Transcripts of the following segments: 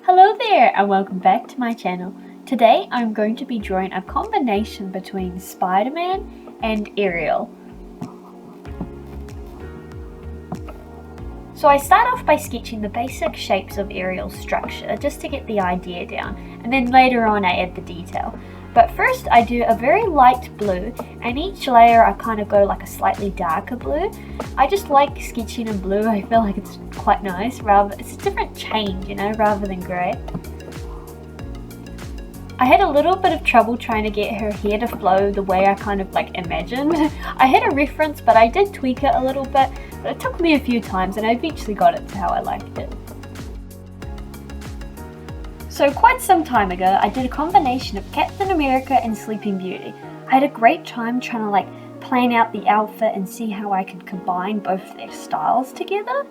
Hello there and welcome back to my channel. Today I'm going to be drawing a combination between Spider-Man and Ariel. So I start off by sketching the basic shapes of Ariel's structure just to get the idea down, and then later on I add the detail. But first I do a very light blue, and each layer I kind of go like a slightly darker blue. I just like sketching in blue. I feel like it's quite nice. It's a different change, rather than grey. I had a little bit of trouble trying to get her hair to flow the way I kind of imagined. I had a reference, but I did tweak it a little bit. But it took me a few times and I eventually got it to how I liked it. So quite some time ago, I did a combination of Captain America and Sleeping Beauty. I had a great time trying to plan out the outfit and see how I could combine both their styles together.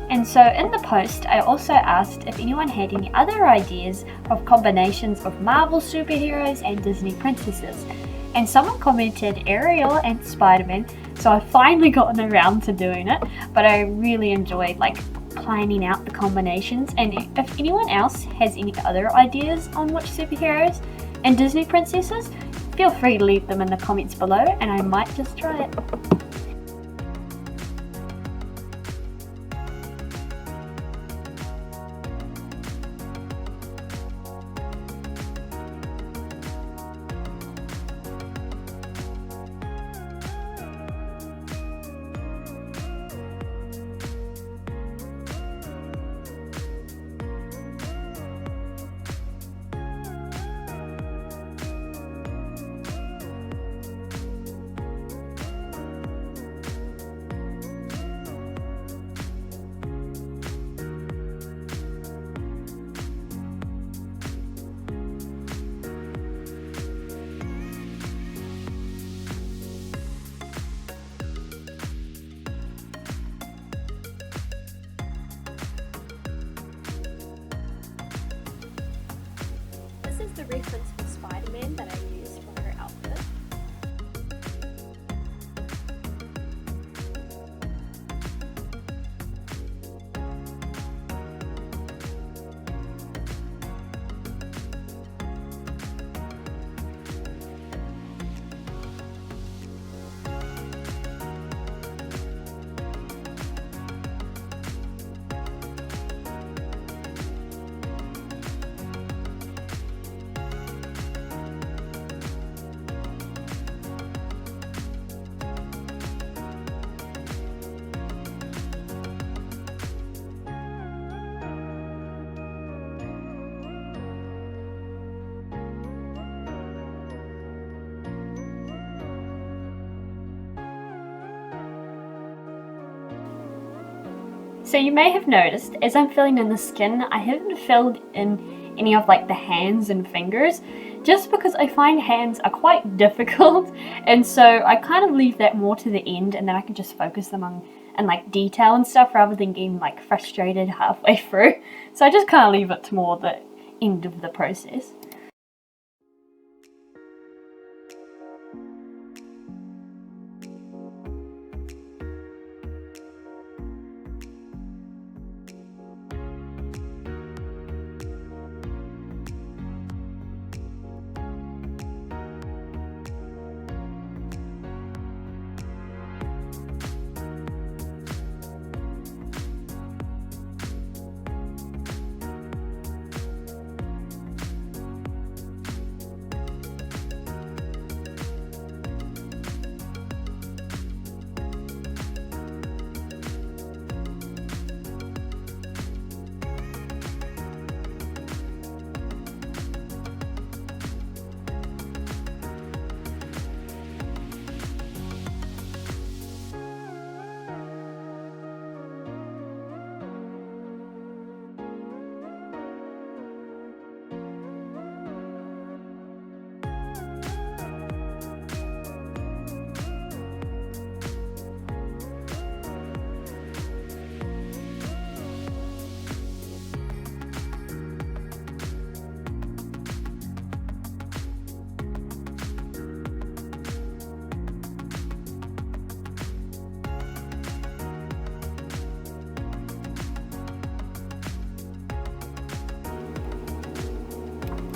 And so in the post, I also asked if anyone had any other ideas of combinations of Marvel superheroes and Disney princesses. And someone commented Ariel and Spider-Man, so I've finally gotten around to doing it, but I really enjoyed planning out the combinations. And if anyone else has any other ideas on which superheroes and Disney princesses, feel free to leave them in the comments below and I might just try it. This is the reference for Spider-Man that I used for her outfit. So you may have noticed, as I'm filling in the skin, I haven't filled in any of the hands and fingers, just because I find hands are quite difficult, and so I kind of leave that more to the end, and then I can just focus them on detail and stuff rather than getting frustrated halfway through. So I just kind of leave it to more the end of the process.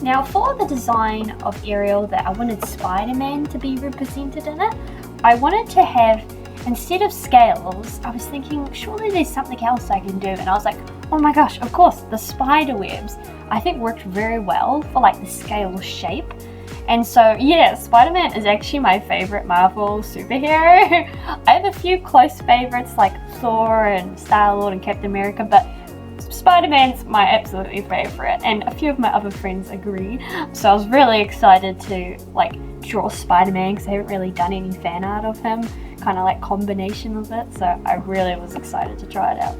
Now for the design of Ariel that I wanted Spider-Man to be represented in it, I wanted to have, instead of scales, I was thinking surely there's something else I can do, and I was like, oh my gosh, of course, the spider webs I think worked very well for like the scale shape. And so yeah, Spider-Man is actually my favorite Marvel superhero. I have a few close favorites like Thor and Star-Lord and Captain America, but Spider-Man's my absolutely favorite, and a few of my other friends agree. So I was really excited to like draw Spider-Man because I haven't really done any fan art of him, kind of like combination of it. So I really was excited to try it out.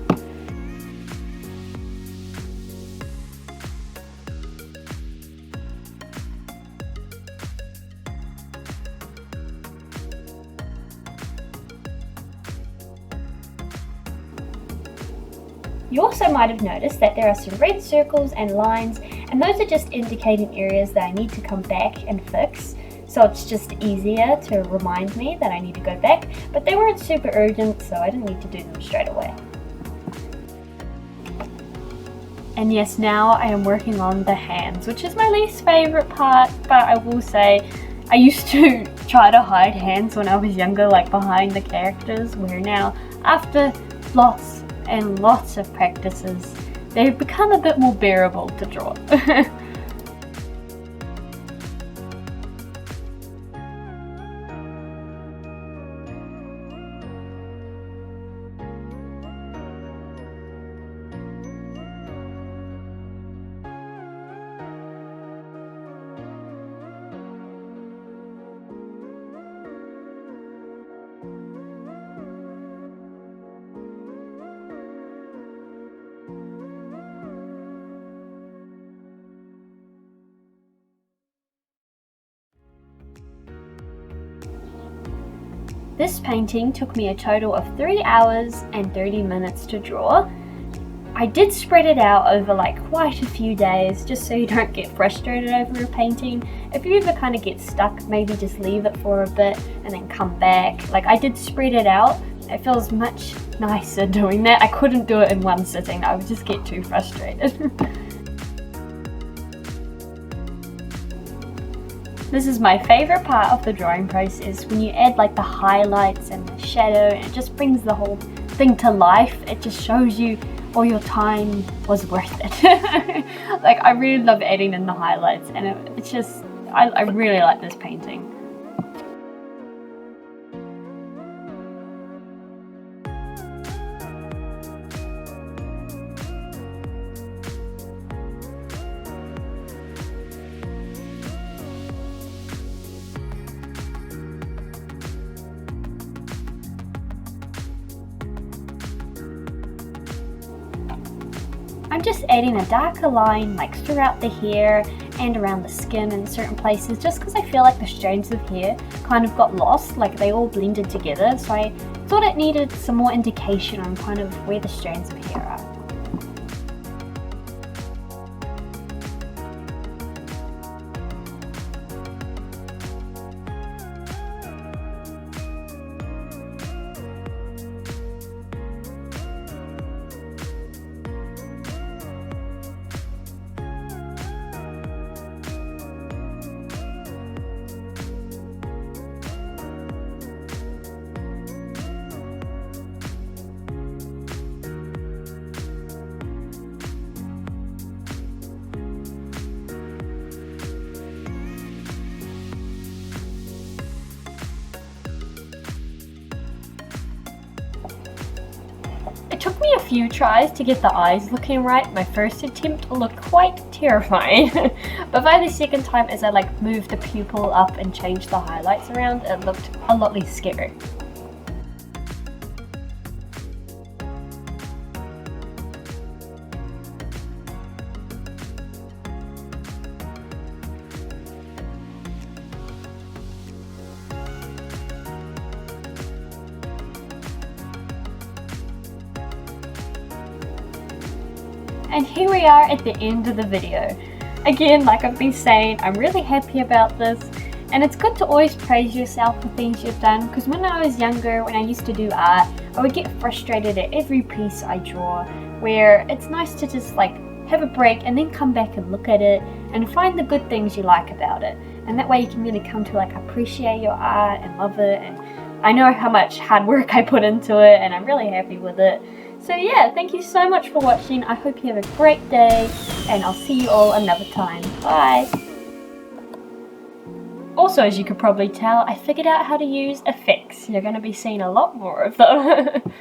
You also might have noticed that there are some red circles and lines, and those are just indicating areas that I need to come back and fix. So it's just easier to remind me that I need to go back, but they weren't super urgent, so I didn't need to do them straight away. And yes, now I am working on the hands, which is my least favorite part, but I will say I used to try to hide hands when I was younger, like behind the characters, where now after lots and lots of practices, they've become a bit more bearable to draw. This painting took me a total of 3 hours and 30 minutes to draw. I did spread it out over like quite a few days, just so you don't get frustrated over a painting. If you ever kind of get stuck, maybe just leave it for a bit and then come back. Like I did spread it out. It feels much nicer doing that. I couldn't do it in one sitting. I would just get too frustrated. This is my favorite part of the drawing process, when you add like the highlights and the shadow, and it just brings the whole thing to life. It just shows you all your time was worth it. Like I really love adding in the highlights, and it's just, I really like this painting. I'm just adding a darker line like throughout the hair and around the skin in certain places, just because I feel like the strands of hair kind of got lost, like they all blended together, so I thought it needed some more indication on kind of where the strands of hair are. It took me a few tries to get the eyes looking right. My first attempt looked quite terrifying, but by the second time, as I like moved the pupil up and changed the highlights around, it looked a lot less scary. And here we are at the end of the video. Again, like I've been saying, I'm really happy about this, and it's good to always praise yourself for things you've done, because when I was younger, when I used to do art, I would get frustrated at every piece I draw, where it's nice to just like have a break, and then come back and look at it and find the good things you like about it. And that way you can really come to like appreciate your art and love it. And I know how much hard work I put into it, and I'm really happy with it. So yeah, thank you so much for watching. I hope you have a great day, and I'll see you all another time. Bye! Also, as you could probably tell, I figured out how to use effects. You're going to be seeing a lot more of them.